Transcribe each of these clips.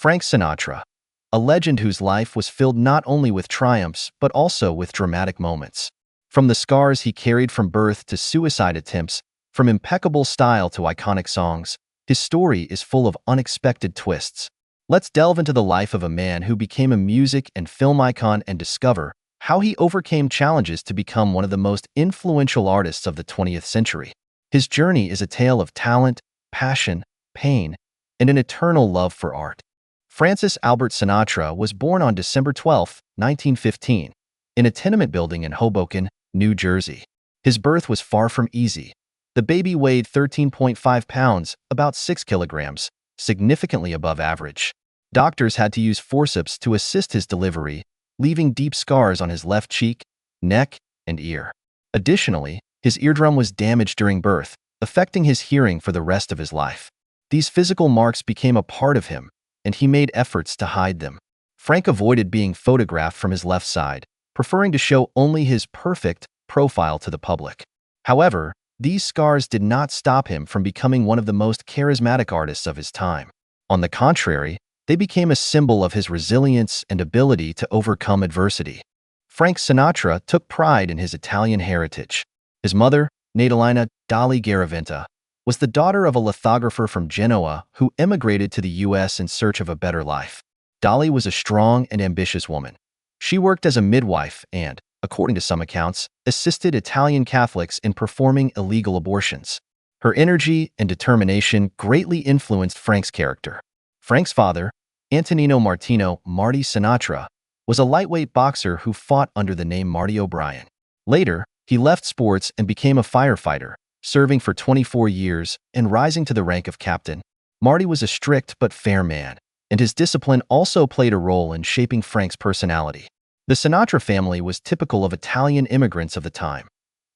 Frank Sinatra, a legend whose life was filled not only with triumphs but also with dramatic moments. From the scars he carried from birth to suicide attempts, from impeccable style to iconic songs, his story is full of unexpected twists. Let's delve into the life of a man who became a music and film icon and discover how he overcame challenges to become one of the most influential artists of the 20th century. His journey is a tale of talent, passion, pain, and an eternal love for art. Francis Albert Sinatra was born on December 12, 1915, in a tenement building in Hoboken, New Jersey. His birth was far from easy. The baby weighed 13.5 pounds, about 6 kilograms, significantly above average. Doctors had to use forceps to assist his delivery, leaving deep scars on his left cheek, neck, and ear. Additionally, his eardrum was damaged during birth, affecting his hearing for the rest of his life. These physical marks became a part of him, and he made efforts to hide them. Frank avoided being photographed from his left side, preferring to show only his perfect profile to the public. However, these scars did not stop him from becoming one of the most charismatic artists of his time. On the contrary, they became a symbol of his resilience and ability to overcome adversity. Frank Sinatra took pride in his Italian heritage. His mother, Natalina Dolly Garaventa, was the daughter of a lithographer from Genoa who emigrated to the U.S. in search of a better life. Dolly was a strong and ambitious woman. She worked as a midwife and, according to some accounts, assisted Italian Catholics in performing illegal abortions. Her energy and determination greatly influenced Frank's character. Frank's father, Antonino Martino Marty Sinatra, was a lightweight boxer who fought under the name Marty O'Brien. Later, he left sports and became a firefighter, serving for 24 years and rising to the rank of captain. Marty was a strict but fair man, and his discipline also played a role in shaping Frank's personality. The Sinatra family was typical of Italian immigrants of the time: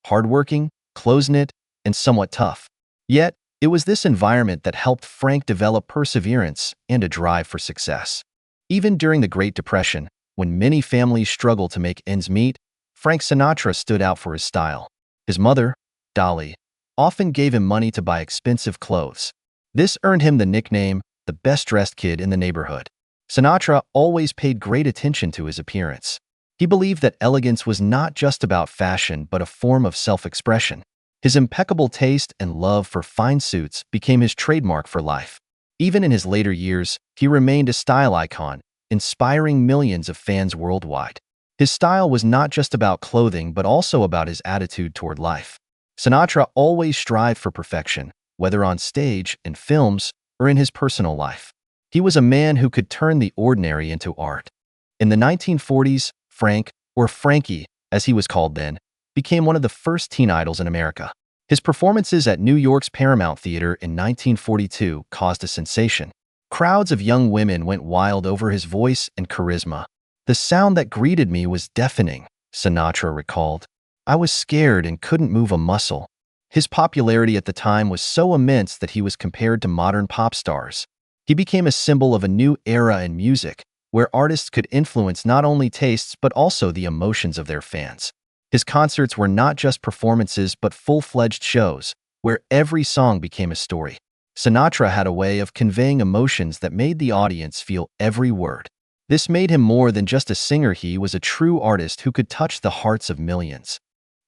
hardworking, close-knit, and somewhat tough. Yet, it was this environment that helped Frank develop perseverance and a drive for success. Even during the Great Depression, when many families struggled to make ends meet, Frank Sinatra stood out for his style. His mother, Dolly, often gave him money to buy expensive clothes. This earned him the nickname, the best-dressed kid in the neighborhood. Sinatra always paid great attention to his appearance. He believed that elegance was not just about fashion but a form of self-expression. His impeccable taste and love for fine suits became his trademark for life. Even in his later years, he remained a style icon, inspiring millions of fans worldwide. His style was not just about clothing but also about his attitude toward life. Sinatra always strived for perfection, whether on stage, in films, or in his personal life. He was a man who could turn the ordinary into art. In the 1940s, Frank, or Frankie, as he was called then, became one of the first teen idols in America. His performances at New York's Paramount Theater in 1942 caused a sensation. Crowds of young women went wild over his voice and charisma. "The sound that greeted me was deafening," Sinatra recalled. "I was scared and couldn't move a muscle." His popularity at the time was so immense that he was compared to modern pop stars. He became a symbol of a new era in music, where artists could influence not only tastes but also the emotions of their fans. His concerts were not just performances but full-fledged shows, where every song became a story. Sinatra had a way of conveying emotions that made the audience feel every word. This made him more than just a singer. He was a true artist who could touch the hearts of millions.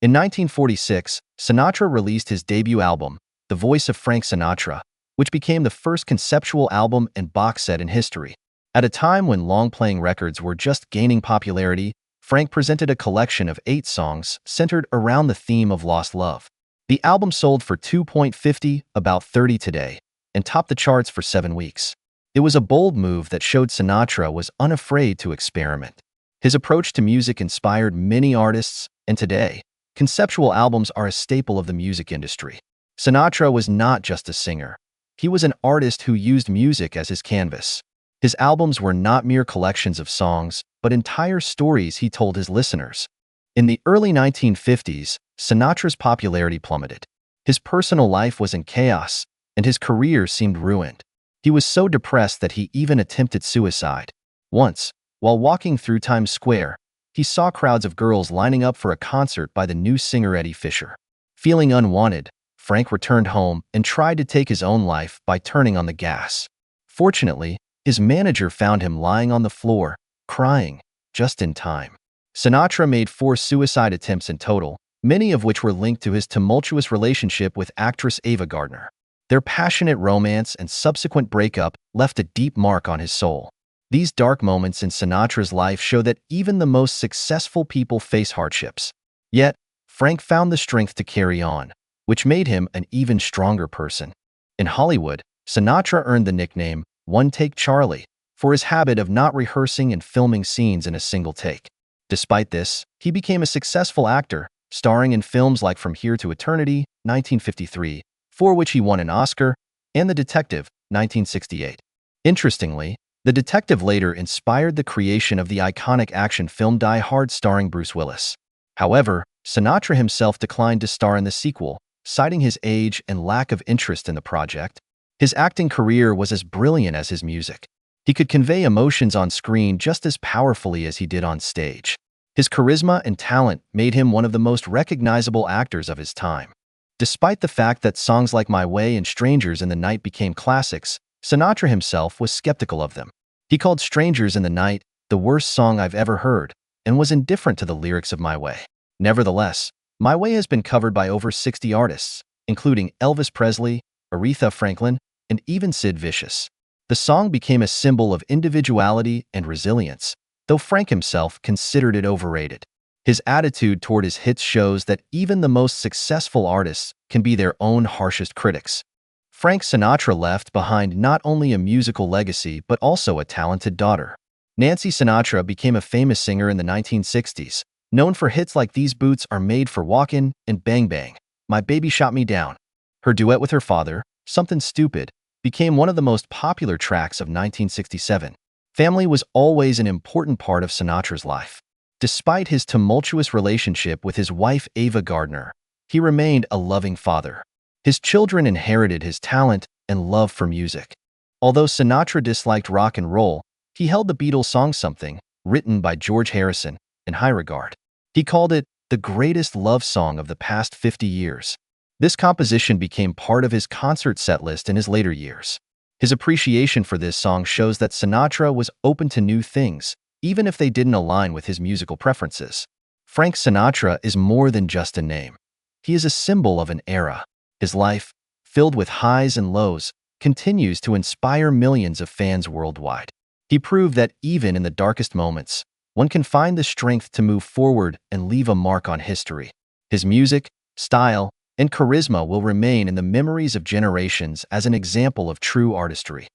In 1946, Sinatra released his debut album, The Voice of Frank Sinatra, which became the first conceptual album and box set in history. At a time when long-playing records were just gaining popularity, Frank presented a collection of 8 songs centered around the theme of lost love. The album sold for $2.50, about 30 today, and topped the charts for 7 weeks. It was a bold move that showed Sinatra was unafraid to experiment. His approach to music inspired many artists, and today, conceptual albums are a staple of the music industry. Sinatra was not just a singer. He was an artist who used music as his canvas. His albums were not mere collections of songs, but entire stories he told his listeners. In the early 1950s, Sinatra's popularity plummeted. His personal life was in chaos, and his career seemed ruined. He was so depressed that he even attempted suicide. Once, while walking through Times Square, he saw crowds of girls lining up for a concert by the new singer Eddie Fisher. Feeling unwanted, Frank returned home and tried to take his own life by turning on the gas. Fortunately, His manager found him lying on the floor, crying, just in time. Sinatra made 4 suicide attempts in total, many of which were linked to his tumultuous relationship with actress Ava Gardner. Their passionate romance and subsequent breakup left a deep mark on his soul. These dark moments in Sinatra's life show that even the most successful people face hardships. Yet, Frank found the strength to carry on, which made him an even stronger person. In Hollywood, Sinatra earned the nickname One Take Charlie for his habit of not rehearsing and filming scenes in a single take. Despite this, he became a successful actor, starring in films like From Here to Eternity, 1953, for which he won an Oscar, and The Detective, 1968. Interestingly, The Detective later inspired the creation of the iconic action film Die Hard starring Bruce Willis. However, Sinatra himself declined to star in the sequel, citing his age and lack of interest in the project. His acting career was as brilliant as his music. He could convey emotions on screen just as powerfully as he did on stage. His charisma and talent made him one of the most recognizable actors of his time. Despite the fact that songs like My Way and Strangers in the Night became classics, Sinatra himself was skeptical of them. He called Strangers in the Night the worst song I've ever heard and was indifferent to the lyrics of My Way. Nevertheless, My Way has been covered by over 60 artists, including Elvis Presley, Aretha Franklin, and even Sid Vicious. The song became a symbol of individuality and resilience, though Frank himself considered it overrated. His attitude toward his hits shows that even the most successful artists can be their own harshest critics. Frank Sinatra left behind not only a musical legacy but also a talented daughter. Nancy Sinatra became a famous singer in the 1960s, known for hits like These Boots Are Made for Walkin' and Bang Bang, My Baby Shot Me Down. Her duet with her father, Something Stupid, became one of the most popular tracks of 1967. Family was always an important part of Sinatra's life. Despite his tumultuous relationship with his wife Ava Gardner, he remained a loving father. His children inherited his talent and love for music. Although Sinatra disliked rock and roll, he held the Beatles' song Something, written by George Harrison, in high regard. He called it the greatest love song of the past 50 years. This composition became part of his concert setlist in his later years. His appreciation for this song shows that Sinatra was open to new things, even if they didn't align with his musical preferences. Frank Sinatra is more than just a name. He is a symbol of an era. His life, filled with highs and lows, continues to inspire millions of fans worldwide. He proved that even in the darkest moments, one can find the strength to move forward and leave a mark on history. His music, style, and charisma will remain in the memories of generations as an example of true artistry.